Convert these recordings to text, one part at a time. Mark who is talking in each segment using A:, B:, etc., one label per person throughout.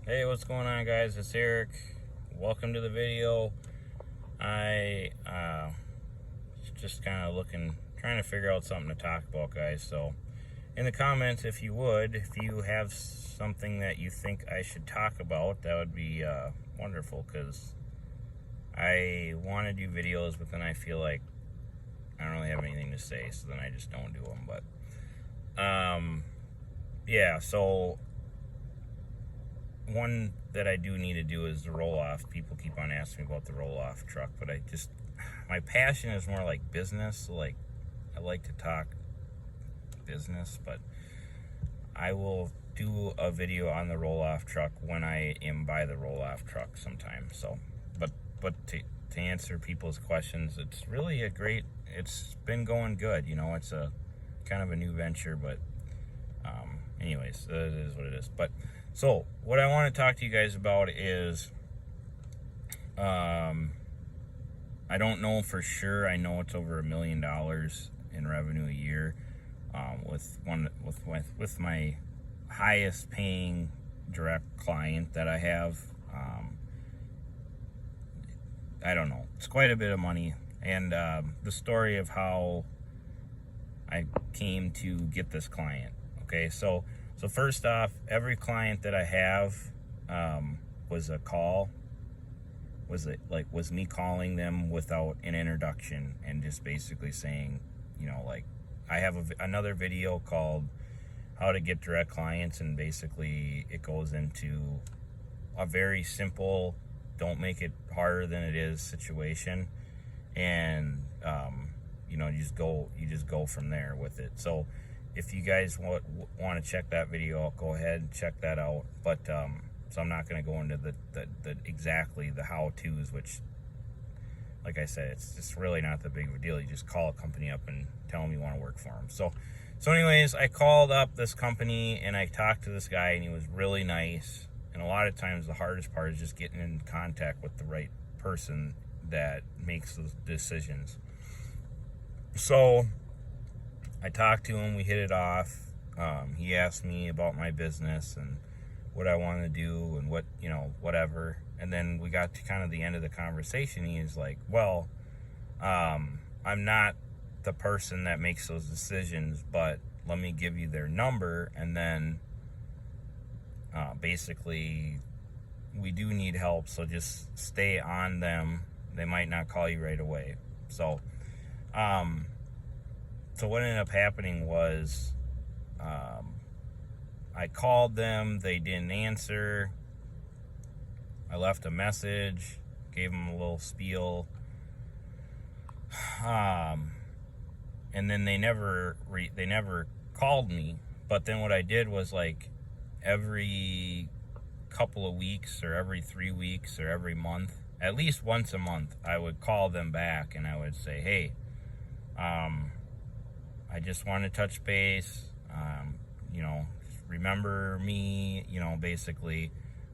A: Hey, what's going on, guys? It's Eric. Welcome to the video. I just kind of trying to figure out something to talk about, guys. So in the comments, if you have something that you think I should talk about, that would be wonderful, because I want to do videos, but then I feel like I don't really have anything to say, so then I just don't do them. But yeah, so one that I do need to do is the roll-off. People keep on asking me about the roll-off truck, but my passion is more like business. So like, I like to talk business, but I will do a video on the roll-off truck when I am by the roll-off truck sometime. So, but to answer people's questions, it's been going good. You know, it's a kind of a new venture, but anyways, it is what it is. But so what I want to talk to you guys about is, I don't know for sure. I know it's over $1 million in revenue a year, with my highest paying direct client that I have. I don't know. It's quite a bit of money, and the story of how I came to get this client. Okay, so first off, every client that I have was a call. Was me calling them without an introduction and just basically saying, you know, like, I have another video called How to Get Direct Clients, and basically it goes into a very simple, don't make it harder than it is situation, and you know, you just go from there with it. So if you guys want to check that video out, go ahead and check that out. But so I'm not going to go into the exactly the how-tos, which, like I said, it's just really not that big of a deal. You just call a company up and tell them you want to work for them. So anyways, I called up this company and I talked to this guy, and he was really nice. And a lot of times the hardest part is just getting in contact with the right person that makes those decisions. So I talked to him, we hit it off. He asked me about my business and what I wanted to do and what, you know, whatever. And then we got to kind of the end of the conversation. He was like, well, I'm not the person that makes those decisions, but let me give you their number. And then basically, we do need help, so just stay on them. They might not call you right away. So what ended up happening was, I called them, they didn't answer. I left a message, gave them a little spiel, and then they never called me. But then what I did was, like, every couple of weeks or every 3 weeks or every month, at least once a month, I would call them back and I would say, hey, I just want to touch base, you know, remember me, you know, basically,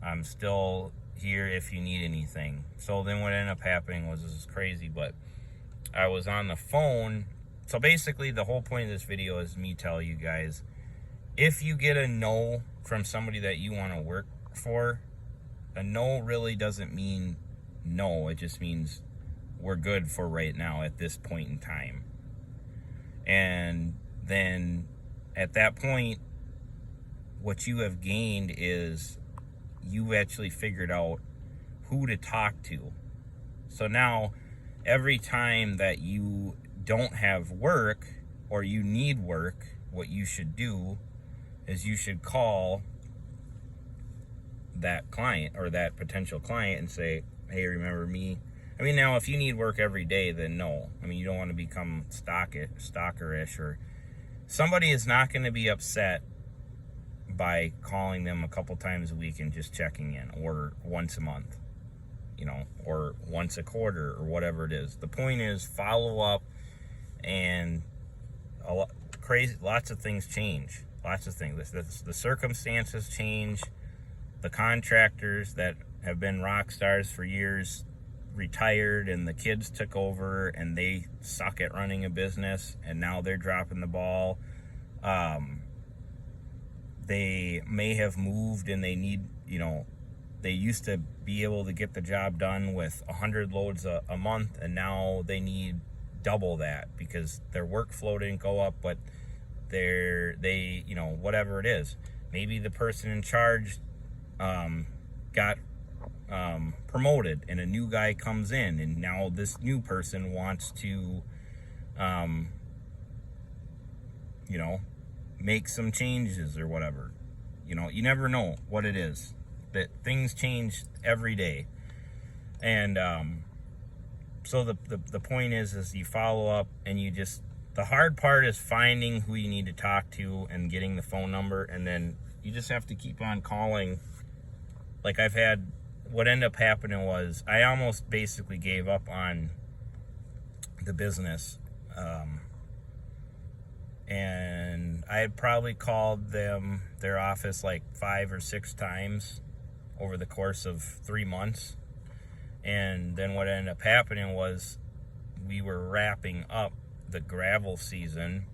A: I'm still here if you need anything. So then what ended up happening was, this is crazy, but I was on the phone. So basically the whole point of this video is me telling you guys, if you get a no from somebody that you want to work for, a no really doesn't mean no. It just means we're good for right now at this point in time. And then at that point, what you have gained is you actually figured out who to talk to. So now every time that you don't have work or you need work, what you should do is you should call that client or that potential client and say, hey, remember me? I mean, now if you need work every day, then no. I mean, you don't want to become stalkerish, or somebody is not going to be upset by calling them a couple times a week and just checking in, or once a month, you know, or once a quarter, or whatever it is. The point is, follow up, and lots of things change. Lots of things. The circumstances change. The contractors that have been rock stars for years retired, and the kids took over, and they suck at running a business, and now they're dropping the ball. They may have moved and they need, they used to be able to get the job done with 100 loads a month, and now they need double that because their workflow didn't go up, but they whatever it is. Maybe the person in charge got promoted, and a new guy comes in, and now this new person wants to make some changes or whatever. You never know what it is. That things change every day. And so the point is you follow up, and the hard part is finding who you need to talk to and getting the phone number, and then you just have to keep on calling. Like what ended up happening was I almost basically gave up on the business. And I had probably called their office like 5 or 6 times over the course of 3 months. And then what ended up happening was we were wrapping up the gravel season,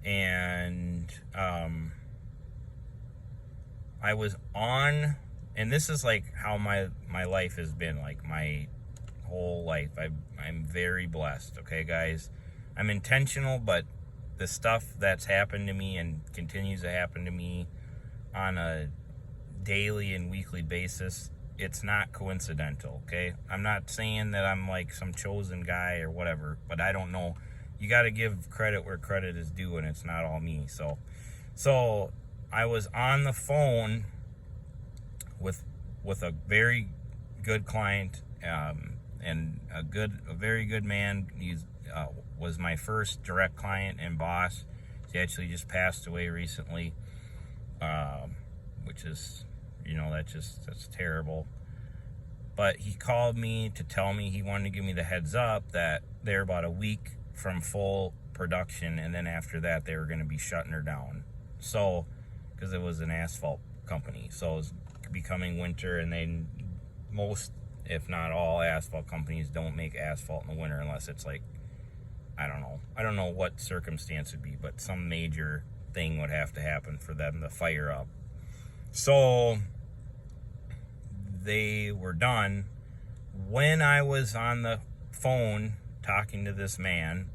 A: and I was on, and this is like how my life has been, like my whole life. I'm very blessed, okay, guys? I'm intentional, but the stuff that's happened to me and continues to happen to me on a daily and weekly basis, it's not coincidental, okay? I'm not saying that I'm like some chosen guy or whatever, but I don't know. You got to give credit where credit is due, and it's not all me. So I was on the phone with a very good client, and a very good man. He's was my first direct client and boss. He actually just passed away recently, which is, that's terrible. But he called me to tell me he wanted to give me the heads up that they're about a week from full production, and then after that they were going to be shutting her down. So, because it was an asphalt company, so it was becoming winter, and then most, if not all, asphalt companies don't make asphalt in the winter unless it's like, I don't know what circumstance would be, but some major thing would have to happen for them to fire up. So they were done. When I was on the phone talking to this man,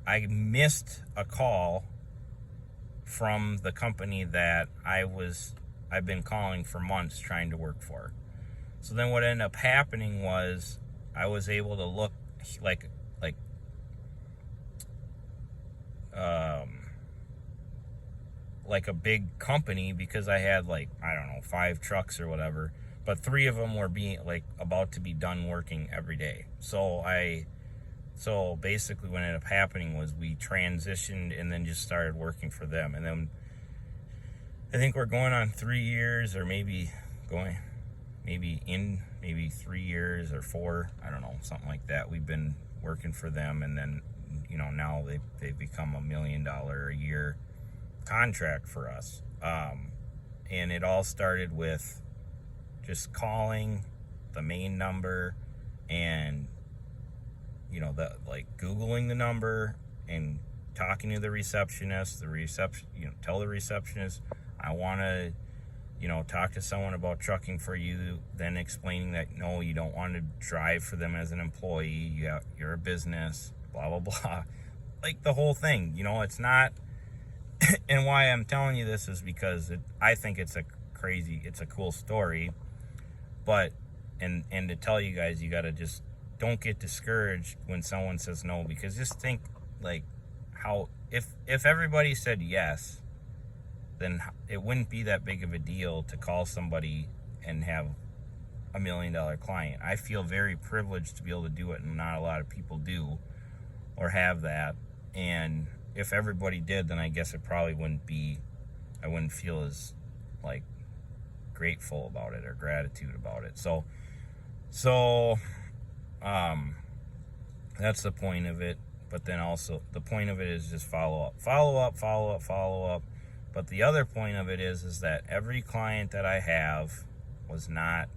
A: I missed a call from the company that I've been calling for months trying to work for. So then what ended up happening was I was able to look like a big company, because I had 5 trucks or whatever, but 3 of them were being about to be done working every day. So basically what ended up happening was we transitioned and then just started working for them. And then I think we're going on 3 years, or maybe 3 years or 4, I don't know, something like that. We've been working for them, and then now they've become $1 million a year contract for us. And it all started with just calling the main number, and Googling the number and talking to the receptionist. Tell the receptionist, I want to talk to someone about trucking for you, then explaining that no, you don't want to drive for them as an employee, you're a business, blah blah blah, like the whole thing. It's not. And why I'm telling you this is because I think it's a cool story, but and to tell you guys, you gotta just don't get discouraged when someone says no, because just think how if everybody said yes, then it wouldn't be that big of a deal to call somebody and have $1 million client. I feel very privileged to be able to do it, and not a lot of people do or have that. And if everybody did, then I guess it probably I wouldn't feel as grateful about it or gratitude about it. So that's the point of it. But then also the point of it is just follow up. But the other point of it is that every client that I have was not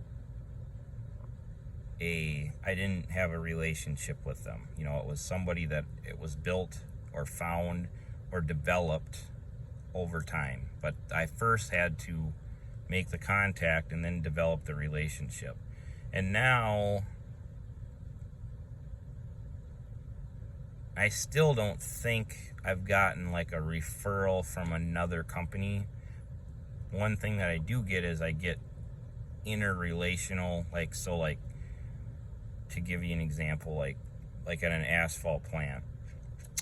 A: I didn't have a relationship with them. It was somebody that it was built or found or developed over time. But I first had to make the contact, and then develop the relationship. And now I still don't think I've gotten like a referral from another company. One thing that I do get is I get interrelational, like, so like, to give you an example, like at an asphalt plant,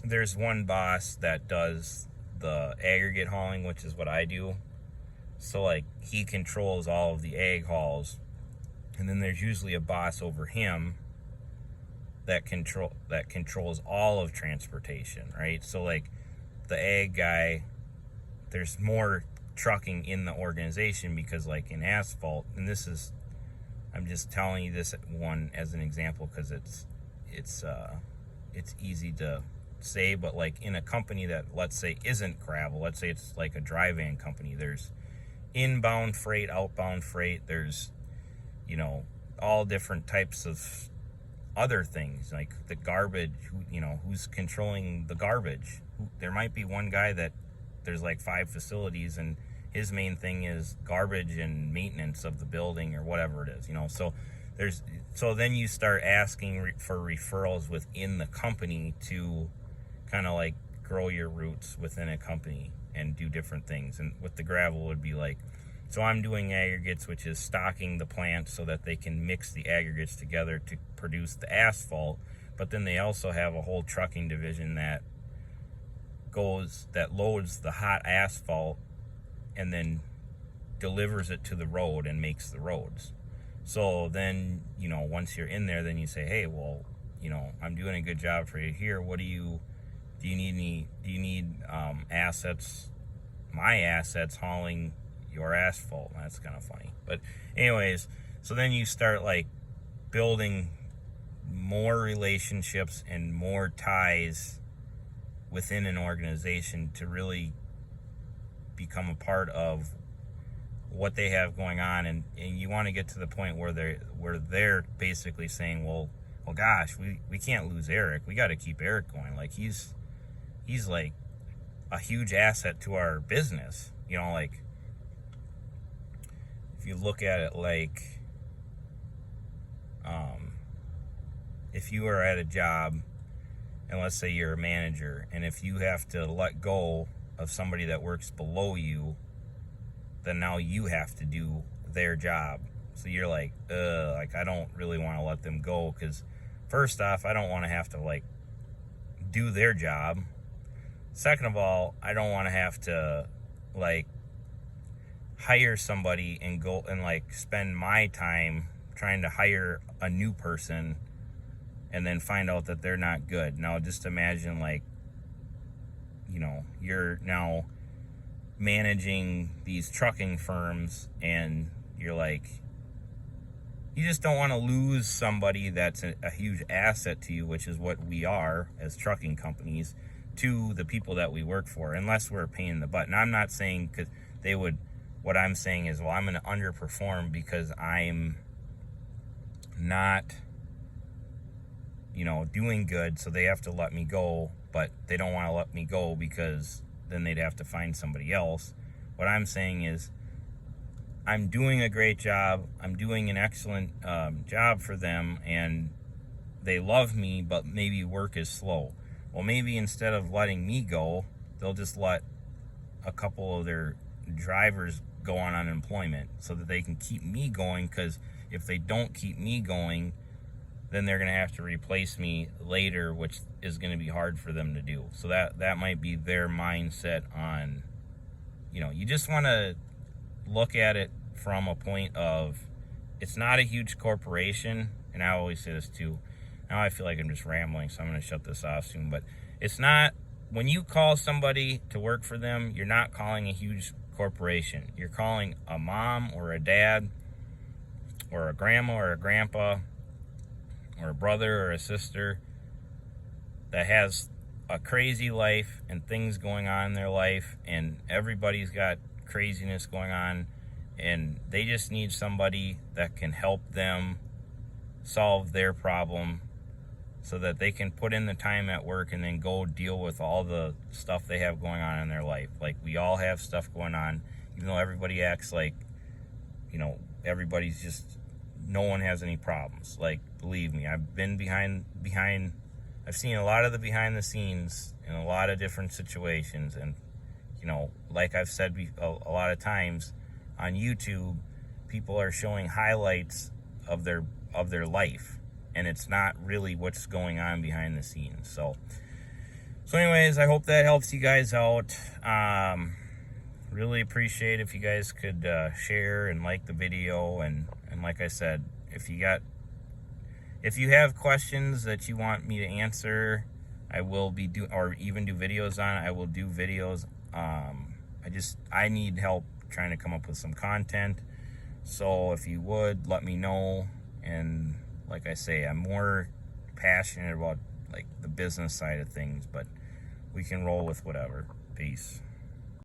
A: there's one boss that does the aggregate hauling, which is what I do. So like, he controls all of the ag hauls, and then there's usually a boss over him that controls all of transportation, right? So like, the ag guy, there's more trucking in the organization, because like in asphalt, and this is, I'm just telling you this one as an example because it's easy to say, but like in a company that, let's say, isn't gravel, let's say it's like a dry van company, there's inbound freight, outbound freight, there's, you know, all different types of other things, like the garbage, who's controlling the garbage. There might be one guy that there's like 5 facilities, and his main thing is garbage and maintenance of the building or whatever it is, so then you start asking for referrals within the company to kind of like grow your roots within a company and do different things. And with the gravel, it would be like, so I'm doing aggregates, which is stocking the plant so that they can mix the aggregates together to produce the asphalt. But then they also have a whole trucking division that loads the hot asphalt and then delivers it to the road and makes the roads. So then, once you're in there, then you say, hey, well, I'm doing a good job for you here. What do you need assets, my assets hauling your asphalt? That's kind of funny. But anyways, so then you start like building more relationships and more ties within an organization to really become a part of what they have going on, and you want to get to the point where they're basically saying, well gosh, we can't lose Eric, we got to keep Eric going, like he's like a huge asset to our business. Like, if you look at it like, if you are at a job and let's say you're a manager, and if you have to let go of somebody that works below you, then now you have to do their job. So you're like, I don't really want to let them go, because first off, I don't want to have to like do their job. Second of all, I don't want to have to like hire somebody and go and like spend my time trying to hire a new person and then find out that they're not good. Now just imagine, like, you're now managing these trucking firms, and you're like, you just don't want to lose somebody that's a huge asset to you, which is what we are as trucking companies, to the people that we work for, unless we're a pain in the butt. And I'm not saying because they would, what I'm saying is, well, I'm going to underperform because I'm not, doing good, so they have to let me go, but they don't want to let me go because then they'd have to find somebody else. What I'm saying is, I'm doing a great job. I'm doing an excellent job for them, and they love me, but maybe work is slow. Well, maybe instead of letting me go, they'll just let a couple of their drivers go on unemployment so that they can keep me going, because if they don't keep me going, then they're going to have to replace me later, which is going to be hard for them to do. So that might be their mindset on, you just want to look at it from a point of, it's not a huge corporation. And I always say this too. Now I feel like I'm just rambling, so I'm going to shut this off soon. But it's not, when you call somebody to work for them, you're not calling a huge corporation. You're calling a mom or a dad or a grandma or a grandpa or a brother or a sister that has a crazy life and things going on in their life, and everybody's got craziness going on, and they just need somebody that can help them solve their problem so that they can put in the time at work and then go deal with all the stuff they have going on in their life. Like, we all have stuff going on, even though everybody acts like you know, everybody's just, no one has any problems. Like, believe me, I've been behind, I've seen a lot of the behind the scenes in a lot of different situations. And, you know, like I've said a lot of times on YouTube, people are showing highlights of their life, and it's not really what's going on behind the scenes. So anyways, I hope that helps you guys out. Really appreciate if you guys could share and like the video, and like I said, if you have questions that you want me to answer, I will be or even do videos on. I will do videos. I need help trying to come up with some content. So if you would, let me know. And like I say, I'm more passionate about like the business side of things, but we can roll with whatever. Peace.